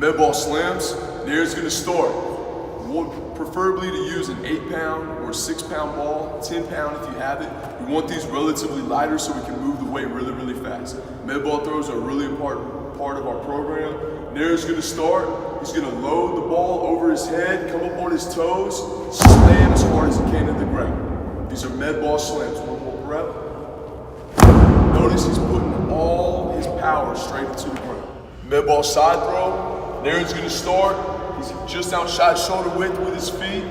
Med ball slams, Nair's gonna start. Preferably to use an 8-pound or 6-pound ball, 10-pound if you have it. We want these relatively lighter so we can move the weight really, really fast. Med ball throws are a really important part of our program. Nair's gonna start. He's gonna load the ball over his head, come up on his toes, slam as hard as he can to the ground. These are med ball slams. One more rep. Notice he's putting all his power straight into the ground. Med ball side throw. Nair's gonna start. He's just outside shoulder width with his feet,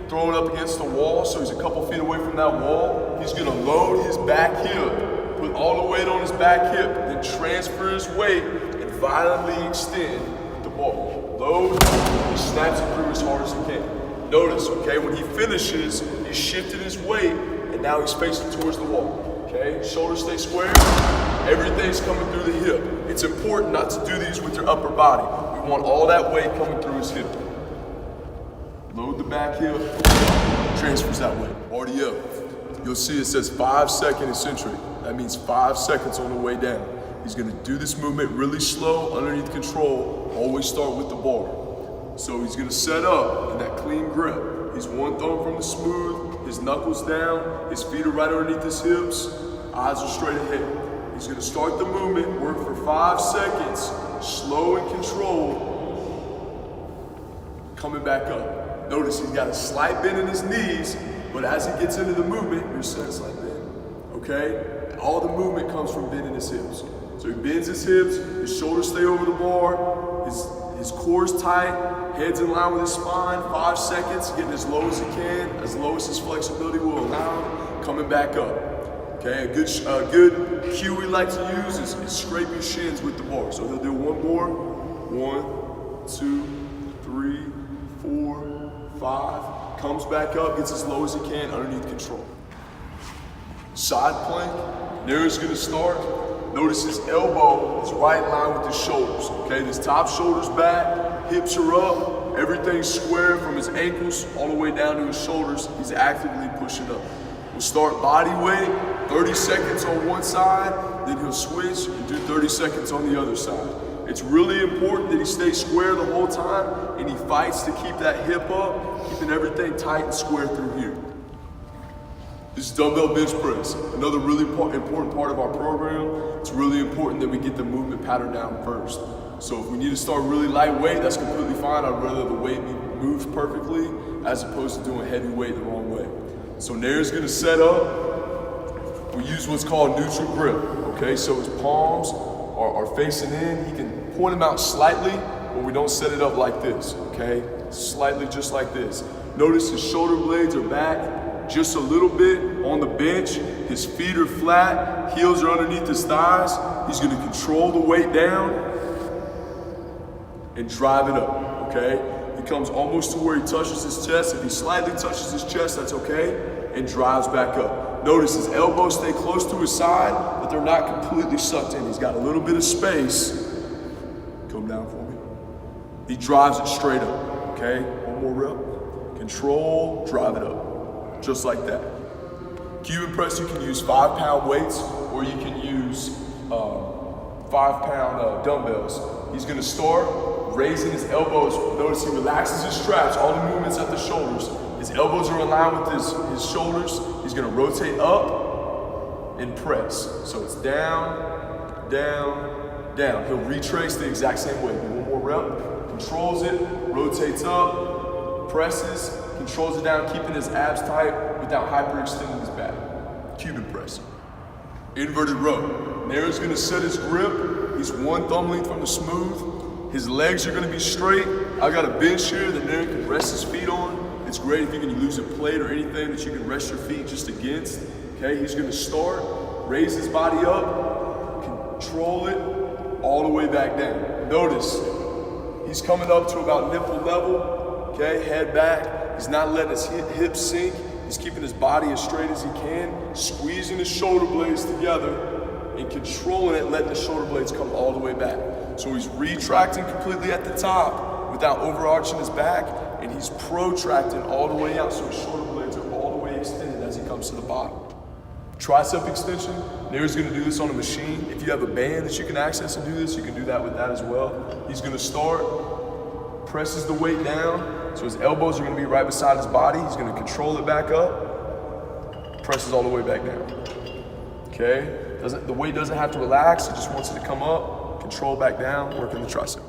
throwing up against the wall, so he's a couple feet away from that wall. He's gonna load his back hip, put all the weight on his back hip, then transfer his weight and violently extend the ball. Load, he snaps it through as hard as he can. Notice, okay, when he finishes, he's shifted his weight, and now he's facing towards the wall, okay? Shoulders stay square, everything's coming through the hip. It's important not to do these with your upper body. We want all that weight coming through his hip. Load the back hip, transfers that weight. RDO, you'll see it says 5-second eccentric. That means 5 seconds on the way down. He's gonna do this movement really slow, underneath control, always start with the bar. So he's gonna set up in that clean grip. He's one thumb from the smooth, his knuckles down, his feet are right underneath his hips, eyes are straight ahead. He's gonna start the movement, work for 5 seconds, slow and controlled, coming back up. Notice he's got a slight bend in his knees, but as he gets into the movement, you're set a slight bend, okay? All the movement comes from bending his hips. So he bends his hips, his shoulders stay over the bar, his core's tight, head's in line with his spine, 5 seconds, getting as low as he can, as low as his flexibility will allow him, coming back up. Okay, a good cue we like to use is scrape your shins with the bar. So he'll do one more. 1, 2, 3, 4, 5. Comes back up, gets as low as he can, underneath control. Side plank, Nair's gonna start. Notice his elbow is right in line with his shoulders. Okay, his top shoulder's back, hips are up, everything's square from his ankles all the way down to his shoulders. He's actively pushing up. We'll start body weight, 30 seconds on one side, then he'll switch and do 30 seconds on the other side. It's really important that he stays square the whole time and he fights to keep that hip up, keeping everything tight and square through here. This is dumbbell bench press, another really important part of our program. It's really important that we get the movement pattern down first. So if we need to start really lightweight, that's completely fine. I'd rather the weight be moved perfectly as opposed to doing heavy weight the wrong way. So Nair's gonna set up. We use what's called neutral grip, okay? So his palms are facing in. He can point them out slightly, but we don't set it up like this, okay? Slightly just like this. Notice his shoulder blades are back just a little bit on the bench. His feet are flat, heels are underneath his thighs. He's gonna control the weight down and drive it up, okay? He comes almost to where he touches his chest. If he slightly touches his chest, that's okay, and drives back up. Notice his elbows stay close to his side, but they're not completely sucked in. He's got a little bit of space. Come down for me. He drives it straight up, okay? One more rep. Control, drive it up, just like that. Cuban press, you can use 5-pound weights, or you can use 5-pound dumbbells. He's gonna start raising his elbows. Notice he relaxes his straps, all the movements at the shoulders. His elbows are in line with his shoulders. He's gonna rotate up and press. So it's down, down, down. He'll retrace the exact same way. One more rep, controls it, rotates up, presses, controls it down, keeping his abs tight without hyperextending his back. Cuban press. Inverted row. Nair's gonna set his grip. He's one thumb length from the smooth. His legs are gonna be straight. I got a bench here that Nair can rest his feet on. It's great if you can use a plate or anything that you can rest your feet just against. Okay, he's gonna start, raise his body up, control it, all the way back down. Notice, he's coming up to about nipple level, okay, head back. He's not letting his hips sink. He's keeping his body as straight as he can, squeezing his shoulder blades together and controlling it, letting the shoulder blades come all the way back. So he's retracting completely at the top without overarching his back, and he's protracting all the way out so his shoulder blades are all the way extended as he comes to the bottom. Try tricep extension. Nair's gonna do this on a machine. If you have a band that you can access and do this, you can do that with that as well. He's gonna start, presses the weight down, so his elbows are gonna be right beside his body. He's gonna control it back up, presses all the way back down. Okay? The weight doesn't have to relax, it just wants it to come up, control back down, working the tricep.